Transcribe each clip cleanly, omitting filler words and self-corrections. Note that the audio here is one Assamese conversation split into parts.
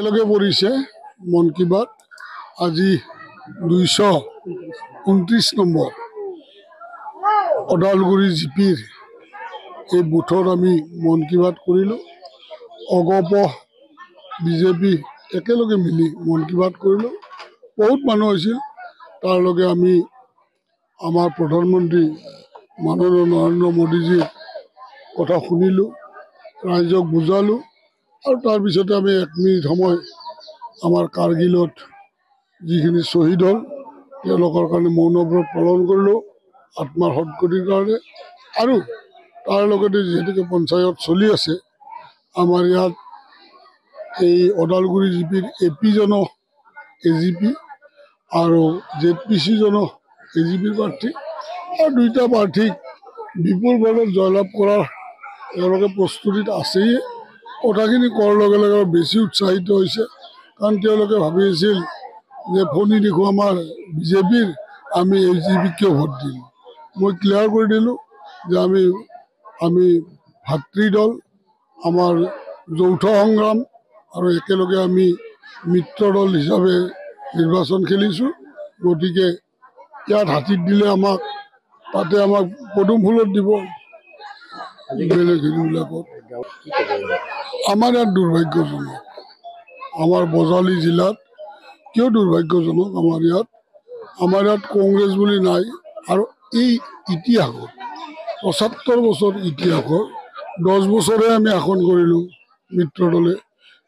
একেলগে পৰিছে মন কি বাত আজি 229 নম্বৰ ওদালগুৰি জিপিৰ এই বুথত আমি মন কি বাত কৰিলোঁ। অগপ বিজেপি একেলগে মিলি মন কি বাত কৰিলোঁ। বহুত মানুহ হৈছিল। তাৰ লগে আমি আমাৰ প্ৰধানমন্ত্ৰী মাননীয় নৰেন্দ্ৰ মোদীজীৰ কথা শুনিলোঁ, ৰাইজক বুজালোঁ আৰু তাৰপিছতে আমি 1 মিনিট সময় আমাৰ কাৰ্গিলত যিখিনি শ্বহীদ হ'ল তেওঁলোকৰ কাৰণে মৌনব্ৰত পালন কৰিলোঁ আত্মাৰ সদ্গতিৰ কাৰণে। আৰু তাৰ লগতে যিহেতুকে পঞ্চায়ত চলি আছে, আমাৰ ইয়াত এই ওদালগুৰি জিপিৰ AP-জন AGP আৰু ZPC-জন AGP প্ৰাৰ্থী আৰু 2টা প্ৰাৰ্থীক বিপুলভাৱে জয়লাভ কৰাৰ তেওঁলোকে প্ৰস্তুতিত আছেই। কথাখিনি কোৱাৰ লগে লগে বেছি উৎসাহিত হৈছে, কাৰণ তেওঁলোকে ভাবি আছিল যে ফণি দেখোঁ আমাৰ বিজেপিৰ, আমি AGP কিয় ভোট দিম। মই ক্লিয়াৰ কৰি দিলোঁ যে আমি ভাতৃদল, আমাৰ যৌথ সংগ্ৰাম আৰু একেলগে আমি মিত্ৰ দল হিচাপে নিৰ্বাচন খেলিছোঁ। গতিকে ইয়াত হাতীত দিলে আমাক তাতে আমাক পদুম ফুলত দিব। বেলেগ হেৰিবিলাকত আমাৰ ইয়াত দুৰ্ভাগ্যজনক, আমাৰ বজালী জিলাত কিয় দুৰ্ভাগ্যজনক, আমাৰ ইয়াত কংগ্ৰেছ বুলি নাই। আৰু এই ইতিহাসত ৭৫ বছৰ ইতিহাসৰ 10 বছৰে আমি শাসন কৰিলোঁ মিত্ৰ দলে।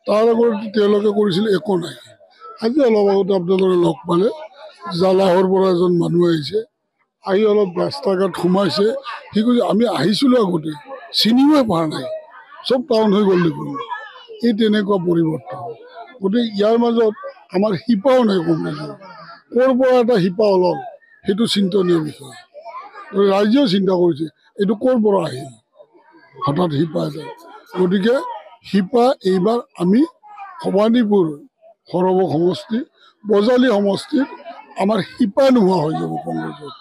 তাৰ আগত তেওঁলোকে কৰিছিল একো নাই। আজি অলপ আগতে আপোনালোকে লগ পালে জালাহৰ পৰা এজন মানুহ আহিছে, আহি অলপ ৰাস্তা ঘাট সোমাইছে। সি কৈছে আমি আহিছিলোঁ আগতে, চিনিবই পৰা নাই, চব টাউন হৈ গ'ল দেখোন। এই তেনেকুৱা পৰিৱৰ্তন। গতিকে ইয়াৰ মাজত আমাৰ শিপাও নাই কংগ্ৰেছৰ। ক'ৰ পৰা এটা শিপা ওলাল সেইটো চিন্তনীয় বিষয়। ৰাইজেও চিন্তা কৰিছে এইটো ক'ৰ পৰা আহিল হঠাৎ শিপা এটা। গতিকে শিপা এইবাৰ আমি ভৱানীপুৰ সৰব সমষ্টি, বজালী সমষ্টিত আমাৰ শিপা নোহোৱা হৈ যাব কংগ্ৰেছত।